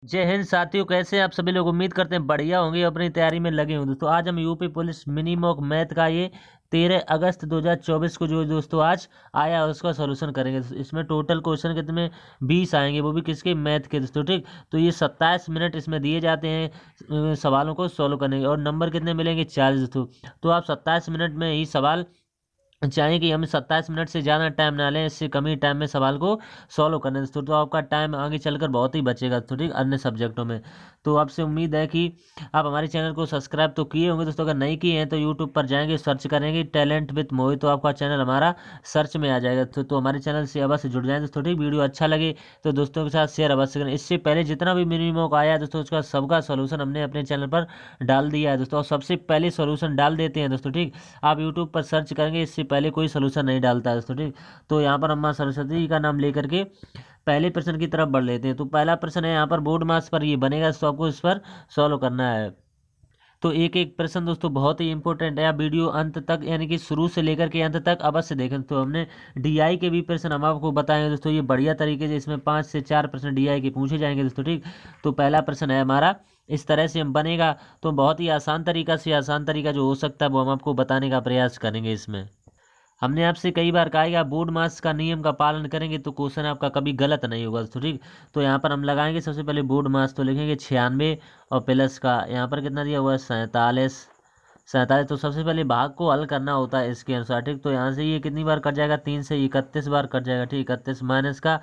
जय हिंद साथियों, कैसे हैं आप सभी लोग। उम्मीद करते हैं बढ़िया होंगे, अपनी तैयारी में लगे होंगे। दोस्तों आज हम UP police mini mock math का ये 13 अगस्त 2024 को जो दोस्तों आज आया उसका सॉल्यूशन करेंगे। इसमें टोटल क्वेश्चन कितने 20 आएंगे, वो भी किसके मैथ के दोस्तों। ठीक, तो ये 27 मिनट इसमें दिए जाते हैं सवालों को सॉल्व करने के, और नंबर कितने मिलेंगे 40 दोस्तों। तो आप 27 मिनट में ही सवाल चाहें कि हमें 27 मिनट से ज़्यादा टाइम ना लें, इससे कम ही टाइम में सवाल को सॉल्व करना है दोस्तों। तो आपका टाइम आगे चलकर बहुत ही बचेगा दोस्तों, ठीक, अन्य सब्जेक्टों में। तो आपसे उम्मीद है कि आप हमारे चैनल को सब्सक्राइब तो किए होंगे दोस्तों। अगर नहीं किए हैं तो यूट्यूब पर जाएंगे, सर्च करेंगे टैलेंट विद मोहित, तो आपका चैनल हमारा सर्च में आ जाएगा। तो हमारे चैनल से अवश्य जुड़ जाएं दोस्तों, ठीक। वीडियो अच्छा लगे तो दोस्तों के साथ शेयर अवश्य करें। इससे पहले जितना भी मिनी मॉक आया है दोस्तों, उसका सबका सोल्यूशन हमने अपने चैनल पर डाल दिया है दोस्तों, और सबसे पहले सोल्यूशन डाल देते हैं दोस्तों, ठीक। आप यूट्यूब पर सर्च करेंगे, इससे पहले कोई सोल्यूशन नहीं डालता है दोस्तों, ठीक। तो यहाँ पर हम माँ सरस्वती जी का नाम लेकर के पहले प्रश्न की तरफ बढ़ लेते हैं। तो पहला प्रश्न है यहाँ पर बोर्ड मास पर ये बनेगा, तो आपको इस पर सॉल्व करना है। तो एक एक प्रश्न दोस्तों बहुत ही इंपॉर्टेंट है, आप वीडियो अंत तक यानी कि शुरू से लेकर के अंत तक अवश्य देखें। तो हमने डीआई के भी प्रश्न हम आपको बताएंगे दोस्तों, ये बढ़िया तरीके से इसमें 5 से 4 प्रश्न डीआई के पूछे जाएंगे दोस्तों, ठीक। तो पहला प्रश्न है हमारा, इस तरह से हम बनेगा। तो बहुत ही आसान तरीका से आसान तरीका जो हो सकता है वो हम आपको बताने का प्रयास करेंगे। इसमें हमने आपसे कई बार कहा है कि आप बोर्ड मास का नियम का पालन करेंगे तो क्वेश्चन आपका कभी गलत नहीं होगा दोस्तों, ठीक। तो यहाँ पर हम लगाएंगे सबसे पहले बोर्ड मास, तो लिखेंगे 96 और प्लस का यहाँ पर कितना दिया हुआ है 47। तो सबसे पहले भाग को हल करना होता है इसके अनुसार, ठीक। तो यहाँ से ये कितनी बार कट जाएगा, 3 से 31 बार कट जाएगा, ठीक। 31 माइनस का,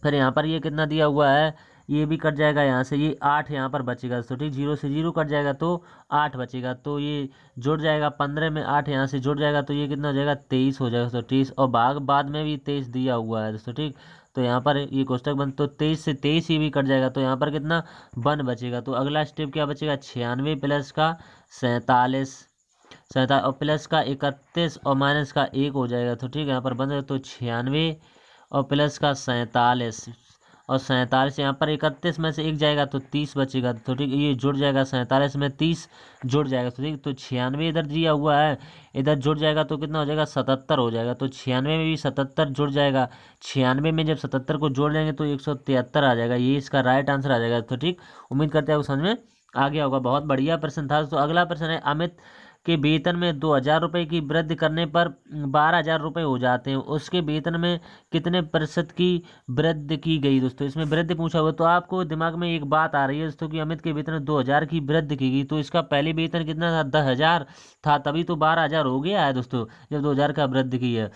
फिर यहाँ पर ये कितना दिया हुआ है, ये भी कट जाएगा। यहाँ से ये 8 यहाँ पर बचेगा तो ठीक, 0 से 0 कट जाएगा तो 8 बचेगा। तो ये जुड़ जाएगा 15 में 8 यहाँ से जुड़ जाएगा, तो ये कितना हो जाएगा 23 हो जाएगा दोस्तों, 23। और भाग बाद में भी 23 दिया हुआ है दोस्तों, ठीक। तो यहाँ पर ये कोष्टक बंद, तो 23 से 23 ये भी कट जाएगा, तो यहाँ पर कितना 1 बचेगा। तो अगला स्टेप क्या बचेगा, 96 प्लस का 47 और प्लस का 31 और माइनस का 1 हो जाएगा, तो ठीक। यहाँ पर बंद है, तो 96 और प्लस का 47 और 47 यहाँ पर 31 में से 1 जाएगा तो 30 बचेगा, तो ठीक। ये जुड़ जाएगा 47 में 30 जुड़ जाएगा, तो ठीक। तो 96 इधर दिया हुआ है, इधर जुड़ जाएगा तो कितना हो जाएगा 77 हो जाएगा। तो 96 में भी 77 जुड़ जाएगा, 96 में जब 77 को जोड़ लेंगे तो 173 आ जाएगा। ये इसका राइट आंसर आ जाएगा, तो ठीक। उम्मीद करते हैं आपको समझ में आ गया होगा। बहुत बढ़िया प्रश्न था। तो अगला प्रश्न है, अमित के वेतन में 2000 रुपये की वृद्धि करने पर 12,000 रुपये हो जाते हैं, उसके वेतन में कितने प्रतिशत की वृद्धि की गई दोस्तों। इसमें वृद्धि पूछा हुआ, तो आपको दिमाग में एक बात आ रही है दोस्तों कि अमित के वेतन में 2000 की वृद्धि की गई, तो इसका पहले वेतन कितना था 10,000 था, तभी तो 12,000 हो गया है दोस्तों जब 2000 का वृद्धि की है।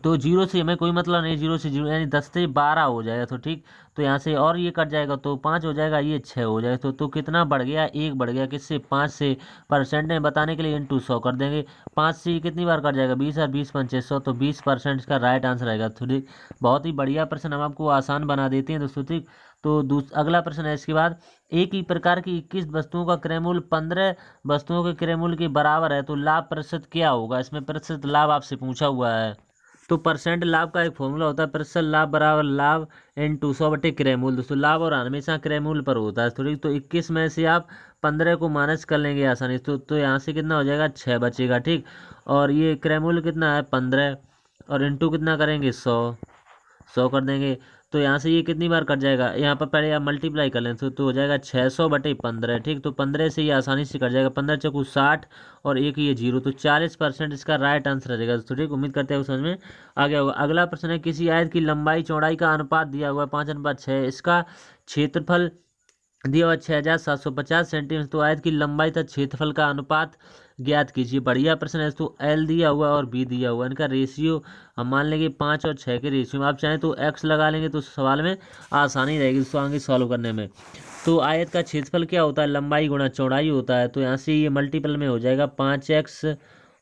तो जीरो से हमें कोई मतलब नहीं, जीरो से जीरो यानी 10 से 12 हो जाएगा, तो ठीक। तो यहाँ से और ये कट जाएगा तो 5 हो जाएगा, ये 6 हो जाएगा। तो कितना बढ़ गया, 1 बढ़ गया, किससे 5 से। परसेंट में बताने के लिए इंटू 100 कर देंगे, 5 से कितनी बार कट जाएगा 20 और 20 पंचे 100, तो 20% इसका राइट आंसर आएगा, तो ठीक। बहुत ही बढ़िया प्रश्न, हम आपको आसान बना देते हैं दोस्तों, ठीक। तो अगला प्रश्न है इसके बाद, एक ही प्रकार की 21 वस्तुओं का क्रय मूल्य 15 वस्तुओं के क्रय मूल्य के बराबर है, तो लाभ प्रतिशत क्या होगा। इसमें प्रतिशत लाभ आपसे पूछा हुआ है। तो परसेंट लाभ का एक फॉर्मूला होता है, प्रतिशत लाभ बराबर लाभ इंटू 100 बटे क्रय मूल्य दोस्तों। लाभ और हमेशा क्रय मूल्य पर होता है, थोड़ी। तो 21 में से आप 15 को माइनस कर लेंगे आसानी से, तो यहाँ से कितना हो जाएगा 6 बचेगा, ठीक। और ये क्रय मूल्य कितना है 15 और इंटू कितना करेंगे 100 कर देंगे। तो यहाँ से ये कितनी बार कट जाएगा, यहाँ पर पहले आप मल्टीप्लाई कर लें तो हो जाएगा 600 बटे 15, ठीक। तो 15 से ये आसानी से कट जाएगा, 15 चौकू 60 और एक ये 0, तो 40% इसका राइट आंसर आ जाएगा दोस्तों, ठीक। उम्मीद करते हैं समझ में आ गया होगा। अगला प्रश्न है, किसी आयत की लंबाई चौड़ाई का अनुपात दिया हुआ है 5:6, इसका क्षेत्रफल दिया हुआ 6750 सेंटीमीटर, तो आयत की लंबाई तथा क्षेत्रफल का अनुपात ज्ञात कीजिए। बढ़िया प्रश्न है। तो एल दिया हुआ और बी दिया हुआ, इनका रेशियो हम मान लेंगे 5 और 6 के रेशियो में। आप चाहें तो एक्स लगा लेंगे तो सवाल में आसानी रहेगी दोस्तों आगे सॉल्व करने में। तो आयत का क्षेत्रफल क्या होता है, लंबाई गुणा चौड़ाई होता है। तो यहाँ से ये मल्टीपल में हो जाएगा 5x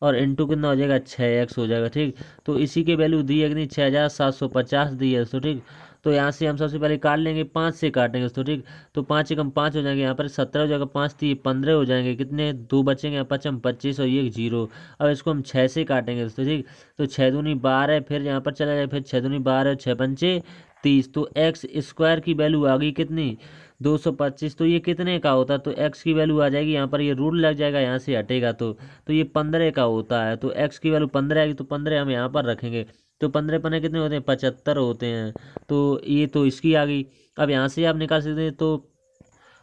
और इंटू कितना हो जाएगा 6x हो जाएगा, ठीक। तो इसी के वैल्यू दी है कितनी 6750 दी है दोस्तों, ठीक। तो यहाँ से हम सबसे पहले काट लेंगे, 5 से काटेंगे दोस्तों, ठीक। तो 5 एकम 5 हो जाएंगे, यहाँ पर 17 हो जाएगा, 5 3 15 हो जाएंगे, कितने 2 बचेंगे, 5 25 और ये 0। अब इसको हम 6 से काटेंगे दोस्तों, ठीक। तो 6 दूनी 12, फिर यहाँ पर चला जाए, फिर 6 दूनी 12 और 6 पंचे 30। तो एक्स स्क्वायर की वैल्यू आ गई कितनी 225। तो ये कितने का होता है, तो एक्स की वैल्यू आ जाएगी, यहाँ पर ये रूल लग जाएगा, यहाँ से हटेगा तो ये 15 का होता है। तो एक्स की वैल्यू 15 आएगी, तो 15 हम यहाँ पर रखेंगे। तो 15 कितने होते हैं, 75 होते हैं। तो ये तो इसकी आ गई। अब यहाँ से आप निकाल सकते हैं तो,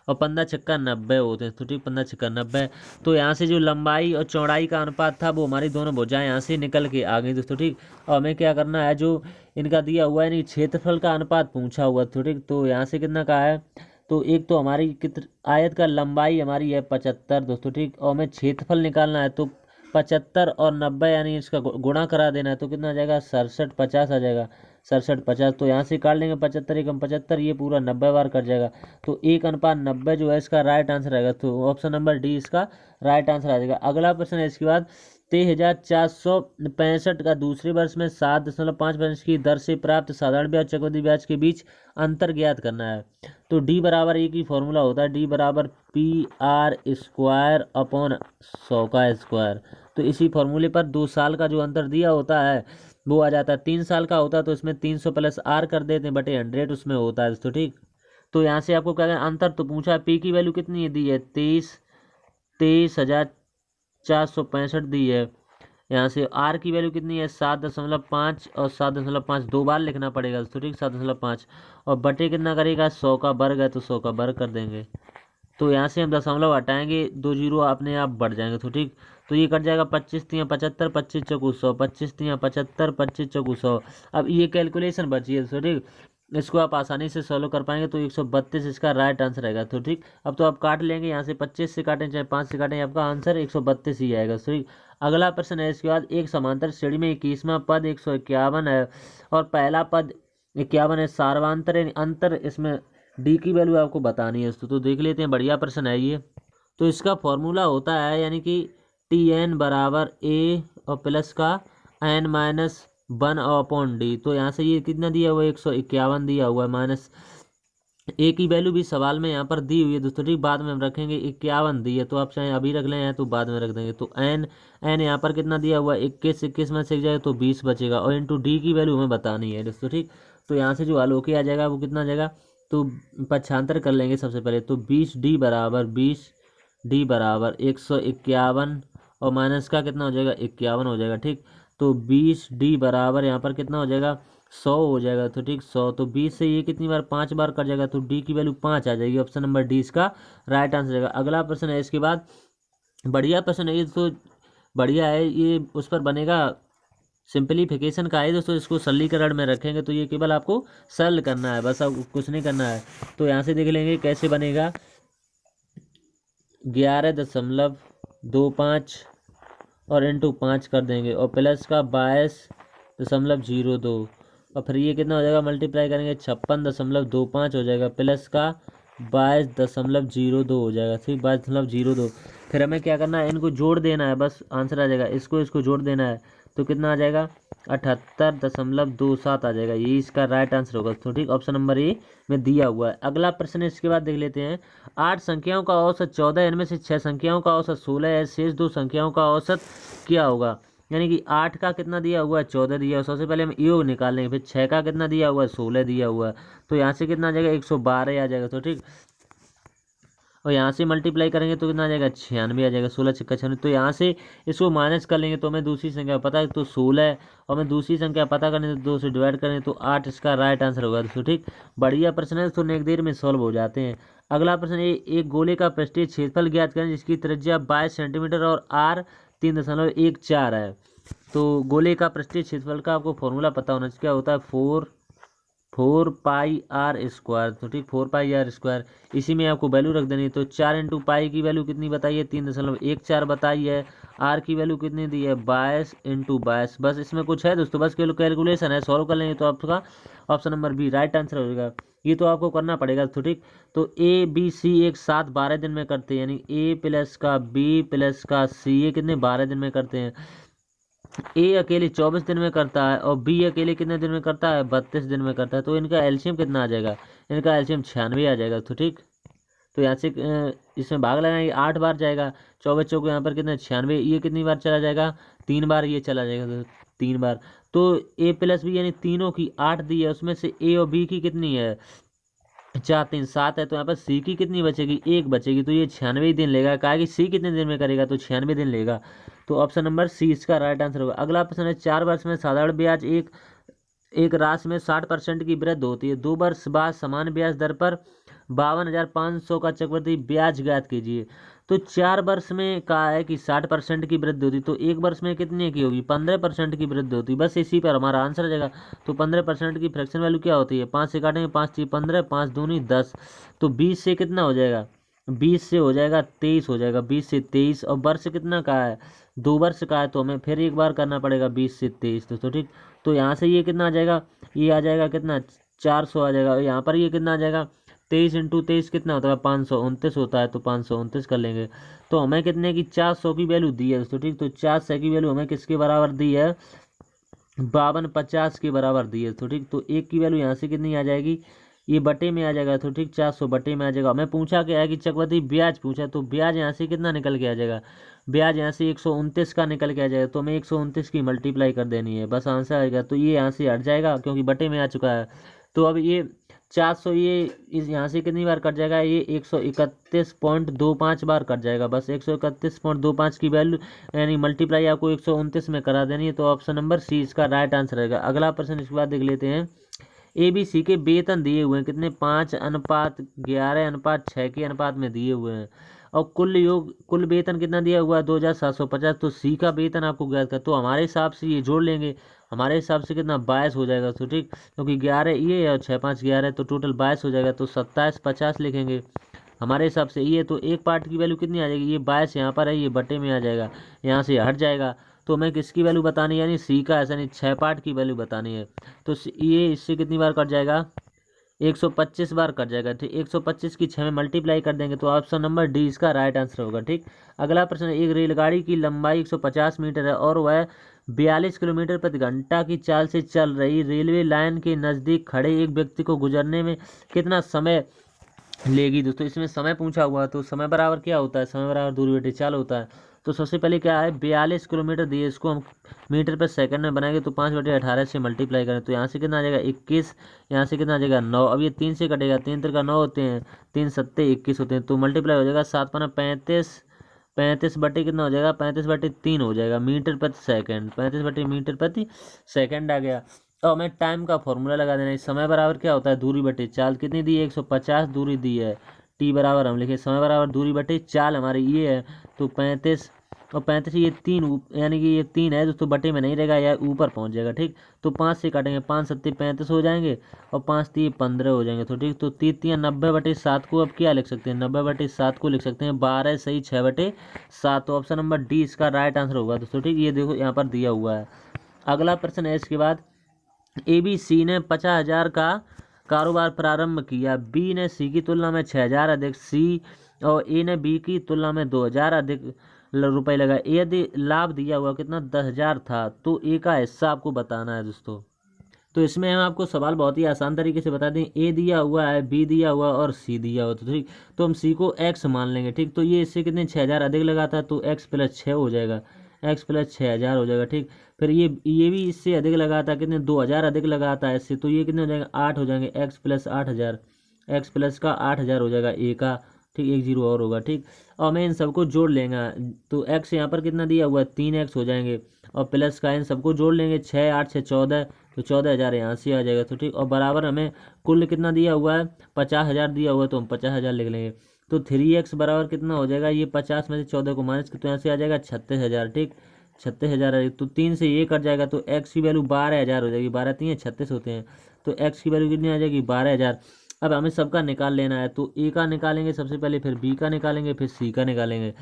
और 15×6 = 90 होते हैं, तो ठीक, 15×6 = 90। तो यहाँ से जो लंबाई और चौड़ाई का अनुपात था वो हमारी दोनों भुजाएं यहाँ से निकल के आ गई दोस्तों, ठीक। और हमें क्या करना है, जो इनका दिया हुआ है, यानी क्षेत्रफल का अनुपात पूछा हुआ, तो ठीक। तो यहाँ से कितना का है, तो एक तो हमारी आयत का लंबाई हमारी है 75 दोस्तों, ठीक। और हमें क्षेत्रफल निकालना है, तो 75 और 90 यानी इसका गुणा करा देना है, तो कितना आ जाएगा, 67 50 आ जाएगा, 67 50। तो यहाँ से काट लेंगे 75 एकम 75, ये पूरा 90 बार कट जाएगा। तो 1:90 जो है इसका राइट आंसर आएगा। तो ऑप्शन नंबर डी इसका राइट आंसर आ जाएगा। अगला प्रश्न है इसके बाद, 23,465 का दूसरे वर्ष में 7.5% की दर से प्राप्त साधारण ब्याज चक्रवृद्धि ब्याज के बीच अंतर ज्ञात करना है। तो डी बराबर एक ही फॉर्मूला होता है, डी बराबर PR² / 100 का स्क्वायर। तो इसी फॉर्मूले पर 2 साल का जो अंतर दिया होता है वो आ जाता है। 3 साल का होता है तो इसमें 300 + R कर देते हैं बटे 100 उसमें होता है, तो ठीक। तो यहाँ से आपको क्या करना, अंतर तो पूछा है, पी की वैल्यू कितनी है, दी है 23,465 दी है। यहाँ से आर की वैल्यू कितनी है, 7.5, और 7.5 2 बार लिखना पड़ेगा, तो ठीक, 7.5। और बटे कितना करेगा, 100 का वर्ग है तो 100 का वर्ग कर देंगे। तो यहाँ से हम दशमलव हटाएंगे, 2 जीरो अपने आप बढ़ जाएंगे, तो ठीक। तो ये कट जाएगा, 25×3 = 75, 25×4 = 100, 25×3 = 75, 25×4 = 100। अब ये कैलकुलेशन बची है, तो ठीक, इसको आप आसानी से सॉल्व कर पाएंगे। तो 132 इसका राइट आंसर आएगा, तो ठीक। अब तो आप काट लेंगे, यहाँ से 25 से काटें चाहे 5 से काटें, आपका आंसर 132 ही आएगा, तो ठीक। अगला प्रश्न है इसके बाद, एक समांतर श्रेणी में 21वां पद 151 है और पहला पद 51 है, सार्वंतर यानी अंतर, इसमें डी की वैल्यू आपको बतानी है। तो देख लेते हैं, बढ़िया प्रश्न है ये। तो इसका फॉर्मूला होता है, यानी कि TN = A और प्लस का N-1/D। तो यहाँ से ये कितना दिया हुआ है, 151 दिया हुआ है, माइनस ए की वैल्यू भी सवाल में यहाँ पर दी हुई है दोस्तों, ठीक। बाद में हम रखेंगे, 51 दी है तो आप चाहे अभी रख लें या तो बाद में रख देंगे। तो एन यहाँ पर कितना दिया हुआ है, 21 में से जाए तो 20 बचेगा, और इंटू डी की वैल्यू हमें बतानी है दोस्तों, ठीक। तो यहाँ से जो हल होके आ जाएगा वो कितना आ जाएगा, तो पक्षांतर कर लेंगे सबसे पहले। तो 20D बराबर 151, और माइनस का कितना हो जाएगा, 51 हो जाएगा, ठीक। तो 20D बराबर यहाँ पर कितना हो जाएगा, 100 हो जाएगा, तो ठीक, 100। तो 20 से ये कितनी बार, 5 बार कट जाएगा, तो डी की वैल्यू 5 आ जाएगी। ऑप्शन नंबर डी इसका राइट आंसर जाएगा। अगला प्रश्न है इसके बाद, बढ़िया प्रश्न है ये, तो बढ़िया है ये, उस पर बनेगा, सिंपलीफिकेशन का है दोस्तों, इसको सरलीकरण में रखेंगे। तो ये केवल आपको सरल करना है, बस अब कुछ नहीं करना है। तो यहाँ से देख लेंगे कैसे बनेगा, 11.25 और इंटू 5 कर देंगे, और प्लस का 22.02, और फिर ये कितना हो जाएगा, मल्टीप्लाई करेंगे 56.25 हो जाएगा, प्लस का 22.02 हो जाएगा, ठीक, 22.02। फिर हमें क्या करना है, इनको जोड़ देना है, बस आंसर आ जाएगा। इसको जोड़ देना है, तो कितना आ जाएगा, 78.27 आ जाएगा, ये इसका राइट आंसर होगा, तो ठीक। ऑप्शन नंबर ए में दिया हुआ है। अगला प्रश्न है इसके बाद देख लेते हैं, 8 संख्याओं का औसत 14 है, इनमें से 6 संख्याओं का औसत 16 है, शेष 2 संख्याओं का औसत क्या होगा। यानी कि 8 का कितना दिया हुआ है, 14 दिया हुआ। सबसे पहले हम योग निकाल लेंगे, फिर 6 का कितना दिया हुआ है, 16 दिया हुआ है। तो यहाँ से कितना आ जाएगा, 112 आ जाएगा, तो ठीक। और यहाँ से मल्टीप्लाई करेंगे तो कितना आ जाएगा, 96 आ जाएगा, 16 छक्का 96। तो यहाँ से इसको माइनस कर लेंगे तो हमें दूसरी संख्या पता है, तो 16 है, और हमें दूसरी संख्या पता करनी तो 2 से डिवाइड करें तो 8 इसका राइट आंसर होगा दोस्तों, ठीक। बढ़िया प्रश्न है, तो एक देर में सॉल्व हो जाते हैं। अगला प्रश्न, एक गोले का पृष्ठीय क्षेत्रफल ज्ञात करें जिसकी त्रिज्या 22 सेंटीमीटर और R 3.14 है। तो गोले का पृष्ठीय क्षेत्रफल का आपको फॉर्मूला पता होना चाहिए, क्या होता है, 4πr², तो ठीक, 4πr²। इसी में आपको वैल्यू रख देनी। तो 4 × पाई की वैल्यू कितनी बताई है, 3.14 बताई है। आर की वैल्यू कितनी दी है, 22 × 22। बस इसमें कुछ है दोस्तों, बस कैलकुलेशन है, सॉल्व कर लेंगे तो आपका option number B right answer हो जाएगा। ये तो आपको करना पड़ेगा, तो ठीक। तो ABC एक साथ 12 दिन में करते हैं, यानी A प्लस का B प्लस का C, ये कितने 12 दिन में करते हैं। ए अकेले 24 दिन में करता है, और बी अकेले कितने दिन में करता है, 32 दिन में करता है। तो इनका एलसीएम कितना आ जाएगा, इनका एलसीएम 96 आ जाएगा, तो ठीक। तो यहाँ से इसमें भाग लगाएंगे, 8 बार जाएगा, 24 चौको यहाँ पर कितने 96, ये कितनी बार चला जाएगा, 3 बार ये चला जाएगा, तो 3 बार। तो A + B यानी तीनों की 8 दी है, उसमें से A और B की कितनी है, 4 3 7 है। तो यहाँ पर सी की कितनी बचेगी, 1 बचेगी। तो ये 96 दिन लेगा, कहा कि सी कितने दिन में करेगा, तो 96 दिन लेगा। तो ऑप्शन नंबर सी इसका राइट आंसर होगा। अगला प्रश्न है, 4 वर्ष में साधारण ब्याज एक एक राशि में 60% की वृद्धि होती है। 2 वर्ष बाद समान ब्याज दर पर 52,500 का चक्रवृद्धि ब्याज ज्ञात कीजिए। तो 4 वर्ष में कहा है कि 60% की वृद्धि होती, तो एक वर्ष में कितने की होगी? 15% की वृद्धि होती। बस इसी पर हमारा आंसर आ जाएगा। तो 15% की फ्रैक्शन वैल्यू क्या होती है? 5 से काटेंगे, 5 3 15, 5 दूनी 10। तो 20 से कितना हो जाएगा? 20 से हो जाएगा 23 हो जाएगा, 20 से 23। और वर्ष कितना का है? 2 वर्ष का है, तो हमें फिर एक बार करना पड़ेगा 20 से 23। तो ठीक, तो यहाँ से ये कितना आ जाएगा? ये आ जाएगा कितना? 400 आ जाएगा। यहाँ पर ये कितना आ जाएगा? 23 इंटू 23 कितना होता है? 529 होता है। तो 529 कर लेंगे। तो हमें कितने की 400 की वैल्यू दी है दोस्तों। ठीक, तो 400 की वैल्यू हमें किसके बराबर दी है? 5250 के बराबर दी है। तो ठीक, तो एक की वैल्यू यहाँ से कितनी आ जाएगी? ये बटे में आ जाएगा। तो ठीक, 400 बटे में आ जाएगा। हमें पूछा क्या है कि चक्रवृद्धि ब्याज पूछा, तो ब्याज यहाँ से कितना निकल के आ जाएगा? ब्याज यहाँ से 129 का निकल के आ जाएगा। तो हमें 129 की मल्टीप्लाई कर देनी है, बस आंसर आएगा। तो ये यहाँ से हट जाएगा क्योंकि बटे में आ चुका है। तो अब ये 400 ये इस यहाँ से कितनी बार कट जाएगा? ये 131.25 बार कट जाएगा। बस 131.25 की वैल्यू यानी मल्टीप्लाई आपको 129 में करा देनी है। तो ऑप्शन नंबर सी इसका राइट आंसर रहेगा। अगला प्रश्न इसके बाद देख लेते हैं। ABC के वेतन दिए हुए हैं कितने? 5:11:6 के अनुपात में दिए हुए हैं। और कुल वेतन कितना दिया हुआ है? 2,750। तो सी का वेतन आपको ज्ञात कर, तो हमारे हिसाब से ये जोड़ लेंगे। हमारे हिसाब से कितना? 22 हो जाएगा। तो ठीक, क्योंकि 11 ये और 6 5 11, तो टोटल 22 हो जाएगा। तो 2750 लिखेंगे हमारे हिसाब से। ये तो एक पार्ट की वैल्यू कितनी आ जाएगी? ये 22 यहाँ पर है, ये बटे में आ जाएगा, यहाँ से हट जाएगा। तो हमें किसकी वैल्यू बतानी है? यानी सी का, ऐसा नहीं 6 पार्ट की वैल्यू बतानी है। तो ये इससे कितनी बार कट जाएगा? 125 बार कट जाएगा। ठीक, 125 की 6 में मल्टीप्लाई कर देंगे। तो ऑप्शन नंबर डी इसका राइट आंसर होगा। ठीक, अगला प्रश्न। एक रेलगाड़ी की लंबाई 150 मीटर है और वह 42 किलोमीटर प्रति घंटा की चाल से चल रही रेलवे लाइन के नज़दीक खड़े एक व्यक्ति को गुजरने में कितना समय लेगी? दोस्तों इसमें समय पूछा हुआ है, तो समय बराबर क्या होता है? समय बराबर दूरी बटे चाल होता है। तो सबसे पहले क्या है? 42 किलोमीटर दिए, इसको हम मीटर पर सेकंड में बनाएंगे। तो 5/18 से मल्टीप्लाई करें तो यहाँ से कितना आ जाएगा? 21। यहाँ से कितना आ जाएगा? 9। अब ये 3 से कटेगा, 3 3 का 9 होते हैं, 3 7 21 होते हैं। तो मल्टीप्लाई हो जाएगा 7 5 35, 35 बटे कितना हो जाएगा? 35/3 हो जाएगा मीटर प्रति सेकंड। 35 बटे मीटर प्रति सेकंड आ गया। तो हमें टाइम का फॉर्मूला लगा देना है। समय बराबर क्या होता है? दूरी बटे चाल। कितनी दी है? 150 दूरी दी है। टी बराबर हम लिखे समय बराबर दूरी बटे चाल हमारी ये है। तो 35 और 35 ये 3 यानी कि ये 3 है दोस्तों, बटे में नहीं रहेगा, या ऊपर पहुंच जाएगा। ठीक, तो 5 से काटेंगे, 5 7 35 हो जाएंगे और 5 3 15 हो जाएंगे। तो ठीक, तो 3 90/7 को अब क्या लिख सकते हैं? 90/7 को लिख सकते हैं 12 सही 6/7। तो ऑप्शन नंबर डी इसका राइट आंसर होगा दोस्तों। ठीक, ये देखो यहाँ पर दिया हुआ है। अगला प्रश्न है इसके बाद। ABC ने 50,000 का कारोबार प्रारंभ किया। B ने C की तुलना में 6,000 अधिक, C और A ने B की तुलना में 2,000 अधिक रुपए लगाए। यदि लाभ दिया हुआ कितना? 10,000 था, तो A का हिस्सा आपको बताना है दोस्तों। तो इसमें हम आपको सवाल बहुत ही आसान तरीके से बता दें। A दिया हुआ है, B दिया हुआ और C दिया हुआ। तो ठीक, तो हम C को X मान लेंगे। ठीक, तो ये इससे कितने? 6,000 अधिक लगा था, तो X + 6 हो जाएगा, X + 6,000 हो जाएगा। ठीक, फिर ये भी इससे अधिक लगा था, कितने? 2,000 अधिक लगा था इससे, तो ये कितने हो जाएगा? 8 हो जाएंगे। X + 8,000, X + का 8,000 हो जाएगा A का। ठीक, एक जीरो और होगा। ठीक, और मैं इन सबको जोड़ लेंगे। तो X यहाँ पर कितना दिया हुआ है? 3X हो जाएंगे, और प्लस का इन सबको जोड़ लेंगे। 6 8 6 14, तो 14,000 यहाँ से आ जाएगा। तो ठीक, और बराबर हमें कुल कितना दिया हुआ है? 50,000 दिया हुआ है, तो हम 50,000 लिख लेंगे। तो 3X बराबर कितना हो जाएगा? ये 50 में से 14 को माइनस, तो यहाँ से आ जाएगा 36,000। ठीक, 36,000। तो 3 से ये कट जाएगा, तो X की वैल्यू 12,000 हो जाएगी। 12 3 36 होते हैं, तो X की वैल्यू कितनी आ जाएगी? 12,000। अब हमें सबका निकाल लेना है। तो A का निकालेंगे सबसे पहले, फिर B का निकालेंगे, फिर C का निकालेंगे।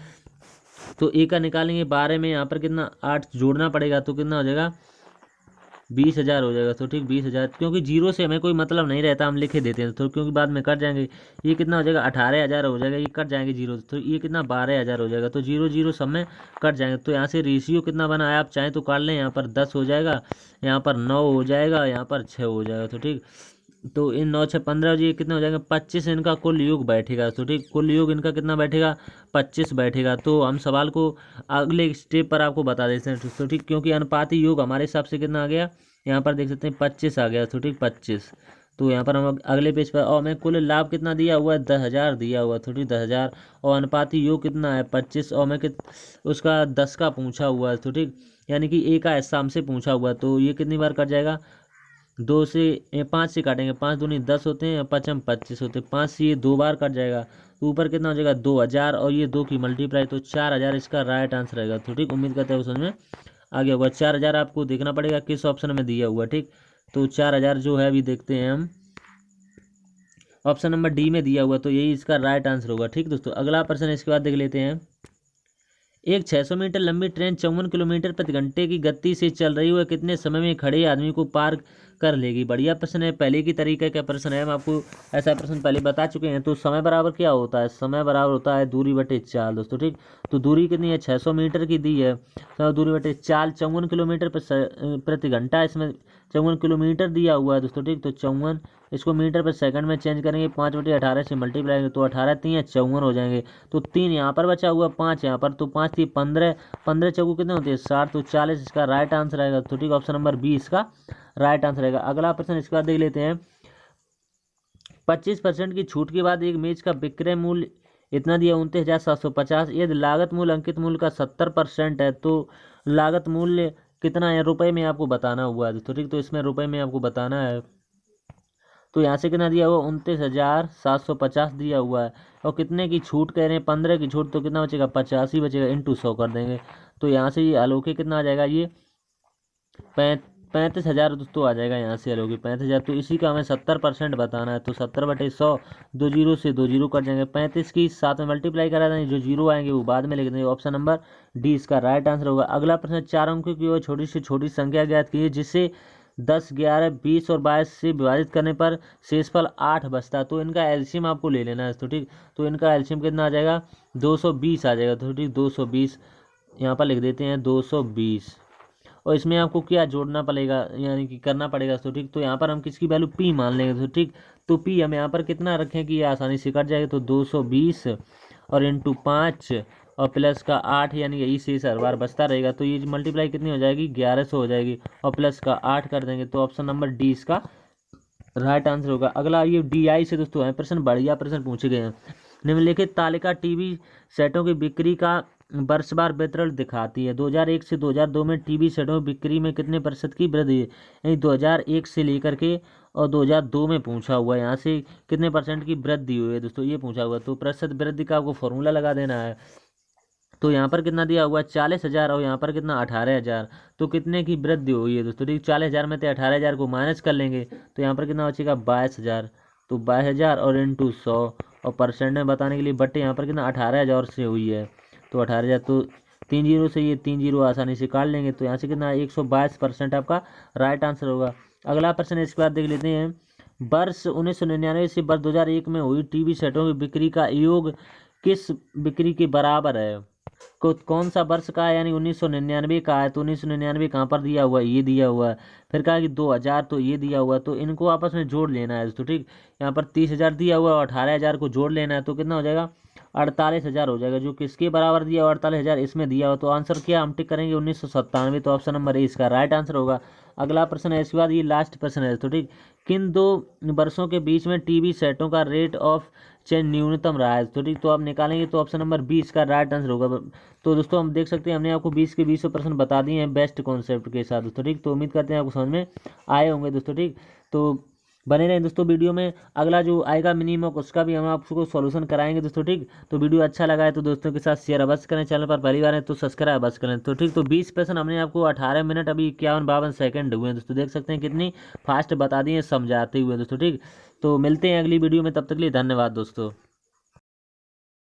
तो A का निकालेंगे 12 में यहाँ पर कितना? 8 जोड़ना पड़ेगा, तो कितना हो जाएगा? 20,000 हो जाएगा। तो ठीक, 20,000, क्योंकि जीरो से हमें कोई मतलब नहीं रहता, हम लिखे देते हैं तो, क्योंकि बाद में कट जाएंगे। ये कितना हो जाएगा? 18,000 हो जाएगा। ये कट जाएंगे जीरो, तो ये कितना? 12,000 हो जाएगा। तो जीरो जीरो सब में कट जाएंगे। तो यहाँ से रेशियो कितना बना है? आप चाहें तो काट लें। यहाँ पर 10 हो जाएगा, यहाँ पर 9 हो जाएगा, यहाँ पर 6 हो जाएगा। तो ठीक, तो इन 9 6 15 ये कितने हो जाएंगे? 25 इनका कुल योग बैठेगा। तो ठीक, कुल योग इनका कितना बैठेगा? 25 बैठेगा। तो हम सवाल को अगले स्टेप पर आपको बता देते हैं। तो ठीक, क्योंकि अनुपाती योग हमारे हिसाब से कितना आ गया? यहाँ पर देख सकते हैं 25 आ गया। तो ठीक, 25। तो यहाँ पर हम अगले पेज पर, और हमें कुल लाभ कितना दिया हुआ है? 10,000 दिया हुआ। तो ठीक, 10,000, और अनुपाती योग कितना है? 25, और हमें उसका 10 का पूछा हुआ है। तो ठीक, यानी कि A का हिस्सा हमसे पूछा हुआ है। तो ये कितनी बार कट जाएगा? 2 से 5 से काटेंगे, 5 दूनी 10 होते हैं, 5 25 होते हैं, 5 से ये 2 बार कट जाएगा तो ऊपर कितना हो जाएगा 2000 और ये 2 की मल्टीप्लाई तो 4000 इसका राइट आंसर रहेगा। तो ठीक, उम्मीद करते हैं समझ में आ गया होगा। 4000 आपको देखना पड़ेगा किस ऑप्शन में दिया हुआ। ठीक, तो 4000 जो है अभी देखते हैं हम, ऑप्शन नंबर डी में दिया हुआ, तो यही इसका राइट आंसर होगा। ठीक दोस्तों, अगला प्रश्न इसके बाद देख लेते हैं। एक 600 मीटर लंबी ट्रेन 54 किलोमीटर प्रति घंटे की गति से चल रही है, कितने समय में खड़े आदमी को पार कर लेगी? बढ़िया प्रश्न है, पहले की तरीके का प्रश्न है, हम आपको ऐसा प्रश्न पहले बता चुके हैं। तो समय बराबर क्या होता है? समय बराबर होता है दूरी बटे चाल दोस्तों। ठीक, तो दूरी कितनी है? 600 मीटर की दी है, तो दूरी बटे चाल 54 किलोमीटर प्रति घंटा, इसमें 54 किलोमीटर दिया हुआ है दोस्तों। ठीक, तो 54 इसको मीटर पर सेकंड में चेंज करेंगे, 5/18 से मल्टीप्लाई करेंगे तो 18 3 54 हो जाएंगे। तो 3 यहाँ पर बचा हुआ, 5 यहाँ पर, तो 5 3 15, 15 चौको कितने होते हैं 60, तो 40 इसका राइट आंसर आएगा। तो ठीक, ऑप्शन नंबर बी इसका राइट आंसर रहेगा। अगला प्रश्न इसके बाद देख लेते हैं। 25% की छूट के बाद एक मेज का विक्रय मूल्य इतना दिया 29,750, यदि लागत मूल्य अंकित मूल्य का 70% है तो लागत मूल्य कितना है रुपए में आपको बताना हुआ है दोस्तों। ठीक, तो इसमें रुपए में आपको बताना है, तो यहाँ से कितना दिया हुआ 29,750 दिया हुआ है, और कितने की छूट कह रहे हैं 15 की छूट, तो कितना बचेगा 50 ही बचेगा, इंटू 100 कर देंगे। तो यहाँ से ये अलौकिक कितना आ जाएगा, ये 35,000 दोस्तों आ जाएगा। यहाँ से अलौकिक 35,000, तो इसी का हमें 70% बताना है, तो 70/100, 2 जीरो से 2 जीरो कट जाएंगे, 35 की 7 में मल्टीप्लाई करा देंगे, जो जीरो आएंगे वो बाद में लिख देंगे। ऑप्शन नंबर डी इसका राइट आंसर होगा। अगला प्रश्न, 4 अंकों की और छोटी से छोटी संख्या ज्ञात कीजिए जिसे 10, 11, 20 और 22 से विभाजित करने पर शेषफल 8 बचता है। तो इनका एलसीएम आपको ले लेना है तो ठीक, तो इनका एलसीएम कितना आ जाएगा 220 आ जाएगा। तो ठीक, 220 यहाँ पर लिख देते हैं 220, और इसमें आपको क्या जोड़ना पड़ेगा यानी कि करना पड़ेगा तो ठीक, तो यहाँ पर हम किसकी वैल्यू पी मान लेंगे तो ठीक, तो पी हम यहाँ पर कितना रखें कि ये आसानी से कट जाएगा, तो 220 और इंटू 5 और प्लस का 8 यानी यही शेष हर बार बचता रहेगा, तो ये मल्टीप्लाई कितनी हो जाएगी 1100 हो जाएगी, और प्लस का 8 कर देंगे, तो ऑप्शन नंबर डी इसका राइट आंसर होगा। अगला ये डीआई से दोस्तों है प्रश्न, बढ़िया प्रश्न पूछे गए हैं। निम्नलिखित तालिका टीवी सेटों की बिक्री का वर्षवार वितरण दिखाती है। 2001 से 2002 में टीवी सेटों की बिक्री में कितने प्रतिशत की वृद्धि है? यानी 2001 से लेकर के और 2002 में पूछा हुआ है, यहाँ से कितने परसेंट की वृद्धि हुई है दोस्तों, ये पूछा हुआ है। तो प्रतिशत वृद्धि का आपको फॉर्मूला लगा देना है। तो यहाँ पर कितना दिया हुआ है 40,000 और यहाँ पर कितना 18,000, तो कितने की वृद्धि हुई है दोस्तों। ठीक, 40,000 में से 18,000 को माइनस कर लेंगे तो यहाँ पर कितना बचेगा 22,000, तो 22,000 और इंटू 100 और परसेंट में बताने के लिए बट्टे यहाँ पर कितना 18,000 से हुई है, तो 18,000, तो 3 जीरो से ये 3 जीरो आसानी से काट लेंगे, तो यहाँ से कितना 122% आपका राइट आंसर होगा। अगला प्रश्न इसके बाद देख लेते हैं। वर्ष 1999 से वर्ष 2001 में हुई टीवी सेटों की बिक्री का योग किस बिक्री के बराबर है? कौन सा वर्ष का है, यानी 1999 का है, तो 1999 कहाँ पर दिया हुआ है, ये दिया हुआ है। फिर कहा कि 2000, तो ये दिया हुआ है, तो इनको आपस में जोड़ लेना है दोस्तों। ठीक, यहाँ पर 30,000 दिया हुआ है और 18,000 को जोड़ लेना है, तो कितना हो जाएगा 48,000 हो जाएगा, जो किसके बराबर दिया हुआ 48,000 इसमें दिया हुआ। तो आंसर क्या हम टिक करेंगे 1997, तो ऑप्शन नंबर ए इसका राइट आंसर होगा। अगला प्रश्न है इसके बाद, ये लास्ट प्रश्न है तो ठीक, किन दो वर्षों के बीच में टीवी सेटों का रेट ऑफ चेंज न्यूनतम रहा है तो ठीक, तो आप निकालेंगे तो ऑप्शन नंबर 20 का राइट आंसर होगा। तो दोस्तों हम देख सकते हैं हमने आपको 20 के 20 प्रश्न बता दिए हैं बेस्ट कॉन्सेप्ट के साथ दोस्तों। ठीक, तो उम्मीद करते हैं आपको समझ में आए होंगे दोस्तों। ठीक, तो बने रहें दोस्तों वीडियो में, अगला जो आएगा मिनिमम उसका भी हम आपको सॉल्यूशन कराएंगे दोस्तों। ठीक, तो वीडियो अच्छा लगा है तो दोस्तों के साथ शेयर अवश्य करें, चैनल पर पहली बार है तो सब्सक्राइब अवश्य करें। तो ठीक, तो 20 प्रश्न हमने आपको 18 मिनट अभी 51-52 सेकंड हुए हैं दोस्तों, देख सकते हैं कितनी फास्ट बता दिए समझाते हुए दोस्तों। ठीक, तो मिलते हैं अगली वीडियो में, तब तक के लिए धन्यवाद दोस्तों।